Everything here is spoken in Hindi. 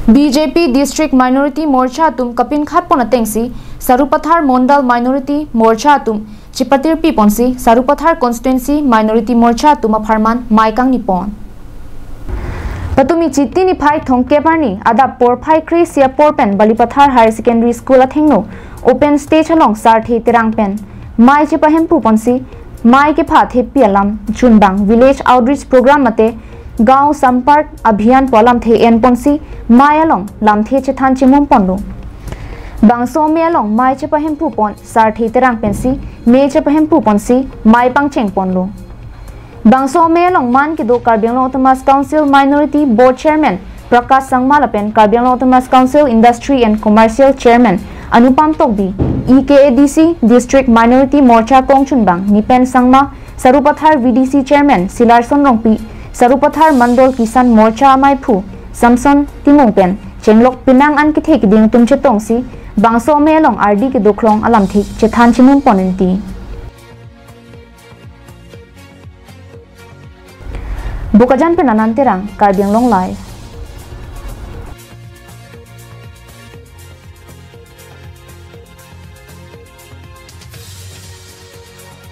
बीजेपी डिस्ट्रिक्ट माइनॉरिटी मोर्चा तुम कपिन खाटपोन अतेंगसी सरुपथार मोंडल माइनॉरिटी मोर्चा तुम चिपतिर पीपोंसी सरुपथार कॉन्स्टिट्यूएंसी माइनॉरिटी मोर्चा तुम अफारमान माइकांग निपोन पतुमी चित्ती निफाई थोंके पानी आदा पोरफाई क्रिसिया पोरपेन बलिपथार हायर सेकेंडरी स्कूल अथेंगनो ओपन स्टेज अलोंग सारथे तिरांगपेन माई चिपहेम पुपोंसी माई के फाथे पियलम चुनबांग विलेज आउटरीच प्रोग्राम मते गांव संपर्क अभियान पोलम थे एनपोंसी मायालोंग लामथे चेथान चिमुम पोंडो बांगसो मेलोंग माई चेपहेम पुपोन सारथे तिरांग पेंसी मे चेपहेम पुपोंसी माई पंगचेंग पोंडो बांगसो मेलोंग मान के दो कार्बिंग autonomous council minority board chairman Prakash संगमालपेन कार्बिंग autonomous council industry and commercial chairman Anupam Togdi EKADC district minority Morcha कोंगचुनबांग Nipen Sangma Sarupathar VDC chairman Silarson Rongpi Sarupathar Mandal Kisan Morcha माइफू Samsung तिमुंगपेन चेंगलोक Penang अन किथे किदिंग तुमचे तोंगसी बांगसो मेलोंग RD के दोखलोंग अलमथि चेथान चिमुंग पोनेंती बुकाजान पे ननांतेरांग कार्बिंग लोंग लाइव।